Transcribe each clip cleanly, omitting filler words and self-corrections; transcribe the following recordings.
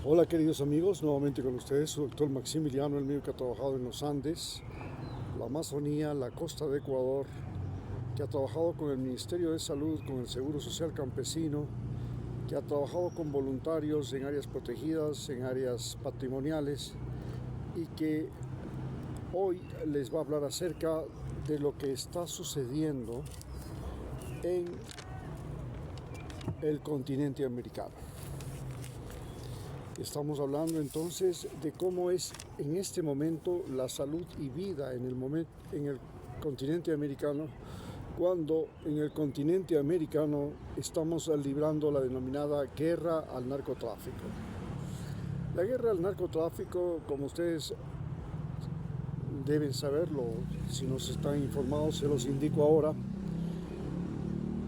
Hola queridos amigos, nuevamente con ustedes su doctor Maximiliano, el mío que ha trabajado en los Andes, la Amazonía, la costa de Ecuador, que ha trabajado con el Ministerio de Salud, con el Seguro Social Campesino, que ha trabajado con voluntarios en áreas protegidas, en áreas patrimoniales y que hoy les va a hablar acerca de lo que está sucediendo en el continente americano. Estamos hablando entonces de cómo es en este momento la salud y vida en el continente americano, cuando en el continente americano estamos librando la denominada guerra al narcotráfico. La guerra al narcotráfico, como ustedes deben saberlo, si no están informados se los indico ahora,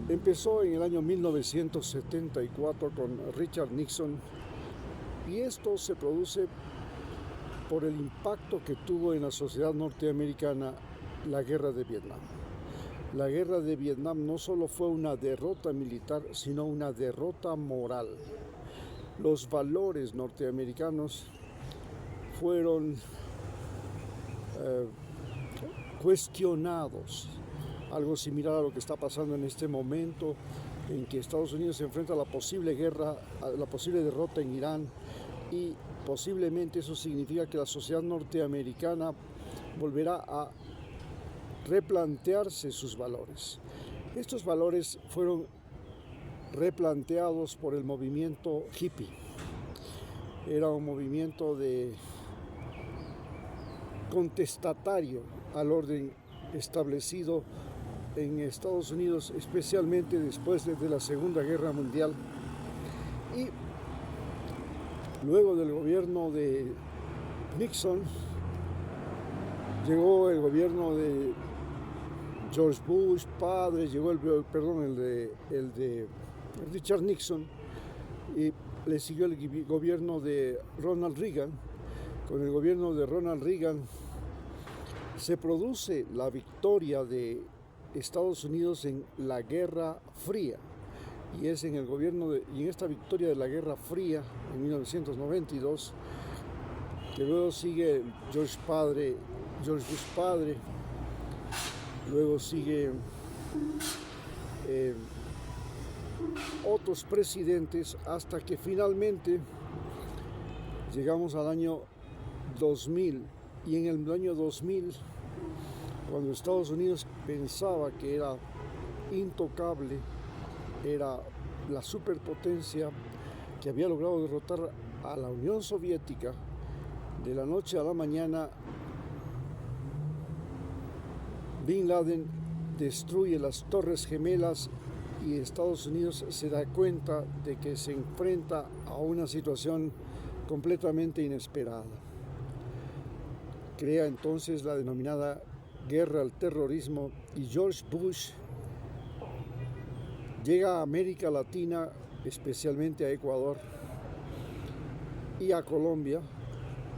empezó en el año 1974 con Richard Nixon. Y esto se produce por el impacto que tuvo en la sociedad norteamericana la guerra de Vietnam. La guerra de Vietnam no solo fue una derrota militar, sino una derrota moral. Los valores norteamericanos fueron cuestionados. Algo similar a lo que está pasando en este momento, en que Estados Unidos se enfrenta a la posible guerra, a la posible derrota en Irán, y posiblemente eso significa que la sociedad norteamericana volverá a replantearse sus valores. Estos valores fueron replanteados por el movimiento hippie. Era un movimiento contestatario al orden establecido en Estados Unidos, especialmente después de la Segunda Guerra Mundial. Y luego del gobierno de Nixon, llegó el gobierno de George Bush padre, llegó el de Richard Nixon, y le siguió el gobierno de Ronald Reagan. Con el gobierno de Ronald Reagan se produce la victoria de Estados Unidos en la Guerra Fría, y es en esta victoria de la Guerra Fría en 1992 que luego sigue George Bush padre, luego sigue otros presidentes, hasta que finalmente llegamos al año 2000. Y en el año 2000, cuando Estados Unidos pensaba que era intocable, era la superpotencia que había logrado derrotar a la Unión Soviética, de la noche a la mañana Bin Laden destruye las Torres Gemelas y Estados Unidos se da cuenta de que se enfrenta a una situación completamente inesperada. Crea entonces la denominada guerra al terrorismo, y George Bush llega a América Latina, especialmente a Ecuador y a Colombia,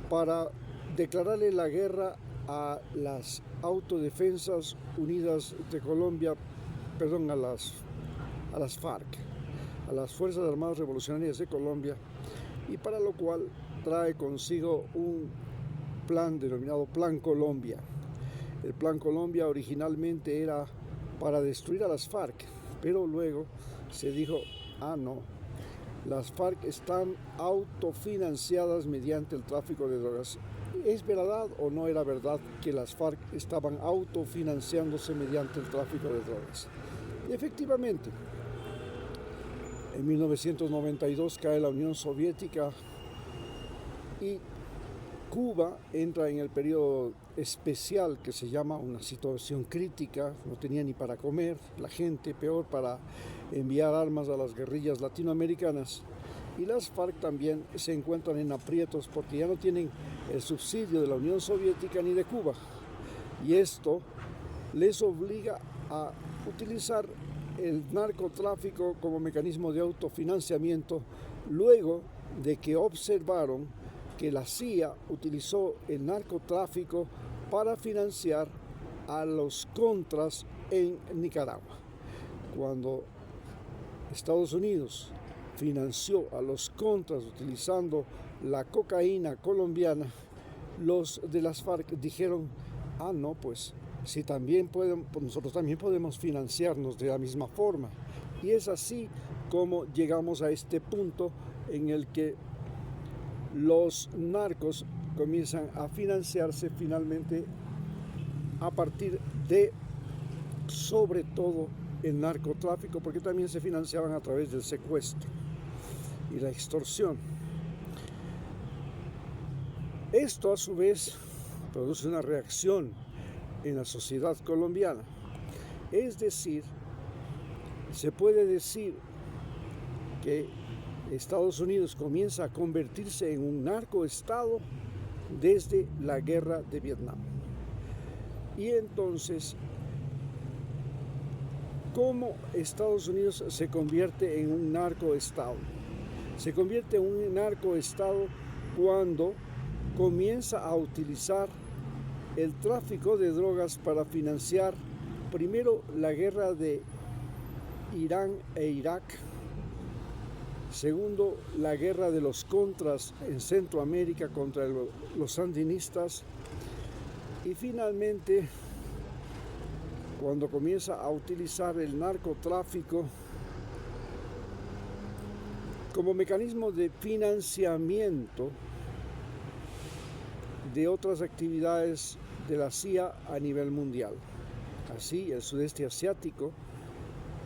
para declararle la guerra a las Autodefensas Unidas de Colombia, a las FARC, a las Fuerzas Armadas Revolucionarias de Colombia, y para lo cual trae consigo un plan denominado Plan Colombia. El Plan Colombia originalmente era para destruir a las FARC, pero luego se dijo, no, las FARC están autofinanciadas mediante el tráfico de drogas. ¿Es verdad o no era verdad que las FARC estaban autofinanciándose mediante el tráfico de drogas? Y efectivamente, en 1992 cae la Unión Soviética y Cuba entra en el periodo especial que se llama una situación crítica. No tenía ni para comer la gente, peor para enviar armas a las guerrillas latinoamericanas. Y las FARC también se encuentran en aprietos porque ya no tienen el subsidio de la Unión Soviética ni de Cuba. Y esto les obliga a utilizar el narcotráfico como mecanismo de autofinanciamiento, luego de que observaron que la CIA utilizó el narcotráfico para financiar a los contras en Nicaragua. Cuando Estados Unidos financió a los contras utilizando la cocaína colombiana, los de las FARC dijeron, ah no, pues si también nosotros también podemos financiarnos de la misma forma. Y es así como llegamos a este punto en el que los narcos comienzan a financiarse finalmente a partir de, sobre todo, el narcotráfico, porque también se financiaban a través del secuestro y la extorsión. Esto a su vez produce una reacción en la sociedad colombiana. Es decir, se puede decir que Estados Unidos comienza a convertirse en un narcoestado desde la guerra de Vietnam. Y entonces, ¿cómo Estados Unidos se convierte en un narcoestado? Se convierte en un narcoestado cuando comienza a utilizar el tráfico de drogas para financiar primero la guerra de Irán e Irak, segundo la guerra de los contras en Centroamérica contra los sandinistas, y finalmente cuando comienza a utilizar el narcotráfico como mecanismo de financiamiento de otras actividades de la CIA a nivel mundial. Así, el sudeste asiático,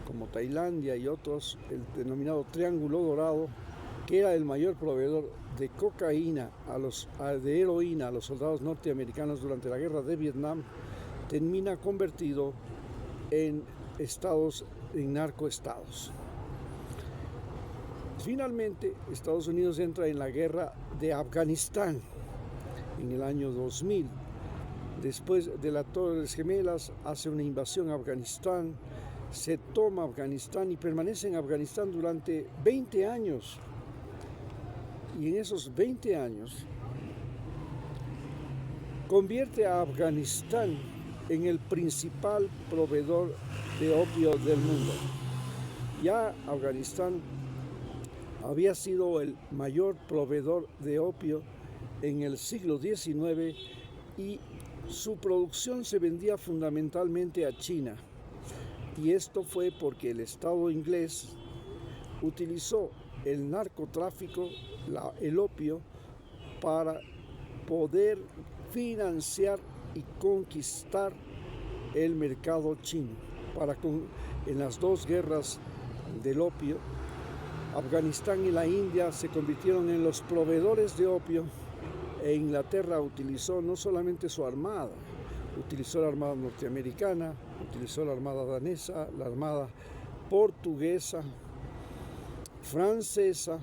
como Tailandia y otros, el denominado Triángulo Dorado, que era el mayor proveedor de cocaína, de heroína a los soldados norteamericanos durante la guerra de Vietnam, termina convertido en narcoestados. Finalmente, Estados Unidos entra en la guerra de Afganistán en el año 2000. Después de las Torres Gemelas, hace una invasión a Afganistán, se toma Afganistán y permanece en Afganistán durante 20 años. Y en esos 20 años convierte a Afganistán en el principal proveedor de opio del mundo. Ya Afganistán había sido el mayor proveedor de opio en el siglo XIX y su producción se vendía fundamentalmente a China. Y esto fue porque el Estado inglés utilizó el narcotráfico, el opio, para poder financiar y conquistar el mercado chino. En las dos guerras del opio, Afganistán y la India se convirtieron en los proveedores de opio, e Inglaterra utilizó no solamente su armada, utilizó la armada norteamericana, utilizó la armada danesa, la armada portuguesa, francesa,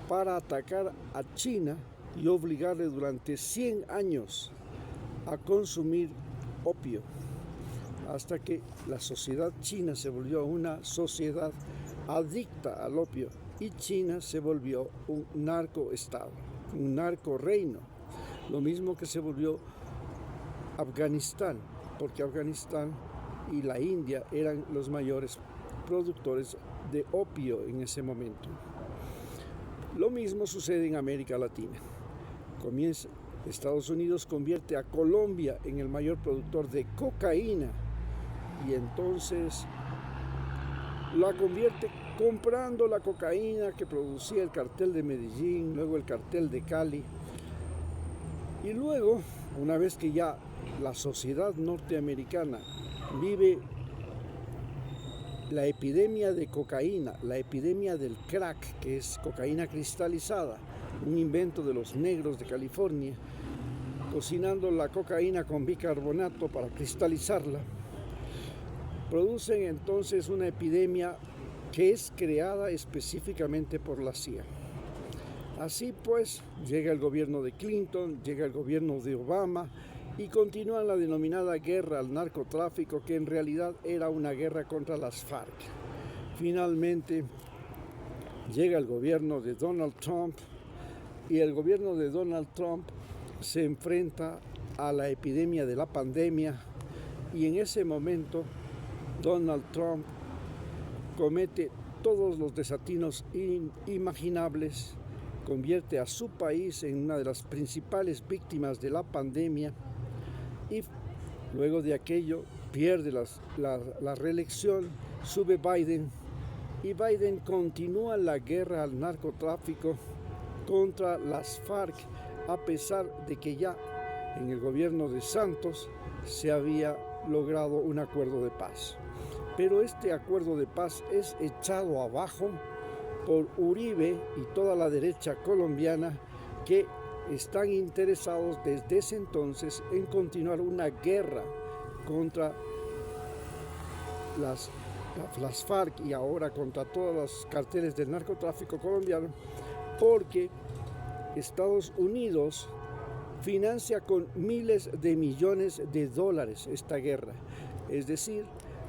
para atacar a China y obligarle durante 100 años a consumir opio, hasta que la sociedad china se volvió una sociedad adicta al opio y China se volvió un narcoestado, un narcorreino, lo mismo que se volvió Afganistán, porque Afganistán y la India eran los mayores productores de opio en ese momento. Lo mismo sucede en América Latina. Estados Unidos convierte a Colombia en el mayor productor de cocaína y entonces la convierte comprando la cocaína que producía el cartel de Medellín, luego el cartel de Cali. Y luego, una vez que ya la sociedad norteamericana vive la epidemia de cocaína, la epidemia del crack, que es cocaína cristalizada, un invento de los negros de California, cocinando la cocaína con bicarbonato para cristalizarla, producen entonces una epidemia que es creada específicamente por la CIA. Así pues, llega el gobierno de Clinton, llega el gobierno de Obama y continúa la denominada guerra al narcotráfico, que en realidad era una guerra contra las FARC. Finalmente, llega el gobierno de Donald Trump y el gobierno de Donald Trump se enfrenta a la epidemia de la pandemia y en ese momento Donald Trump comete todos los desatinos imaginables, convierte a su país en una de las principales víctimas de la pandemia y luego de aquello pierde la reelección, sube Biden y Biden continúa la guerra al narcotráfico contra las FARC, a pesar de que ya en el gobierno de Santos se había logrado un acuerdo de paz. Pero este acuerdo de paz es echado abajo por Uribe y toda la derecha colombiana, que están interesados desde ese entonces en continuar una guerra contra las FARC y ahora contra todos los carteles del narcotráfico colombiano, porque Estados Unidos financia con miles de millones de dólares esta guerra, es decir,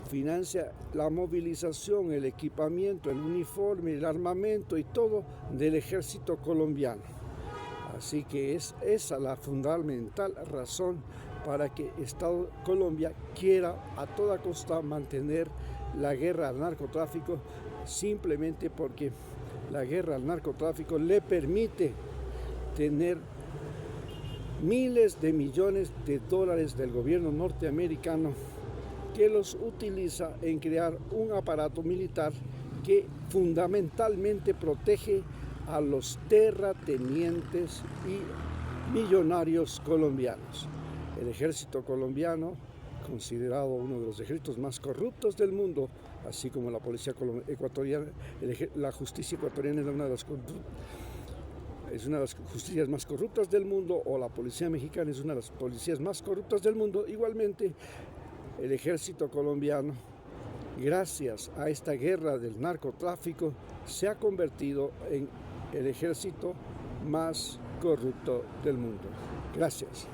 financia la movilización, el equipamiento, el uniforme, el armamento y todo del ejército colombiano. Así que es esa la fundamental razón para que Colombia quiera a toda costa mantener la guerra al narcotráfico, simplemente porque la guerra al narcotráfico le permite tener miles de millones de dólares del gobierno norteamericano, que los utiliza en crear un aparato militar que fundamentalmente protege a los terratenientes y millonarios colombianos. El ejército colombiano, considerado uno de los ejércitos más corruptos del mundo, así como la policía ecuatoriana, la justicia ecuatoriana es una de las justicias más corruptas del mundo, o la policía mexicana es una de las policías más corruptas del mundo. Igualmente, el ejército colombiano, gracias a esta guerra del narcotráfico, se ha convertido en el ejército más corrupto del mundo. Gracias.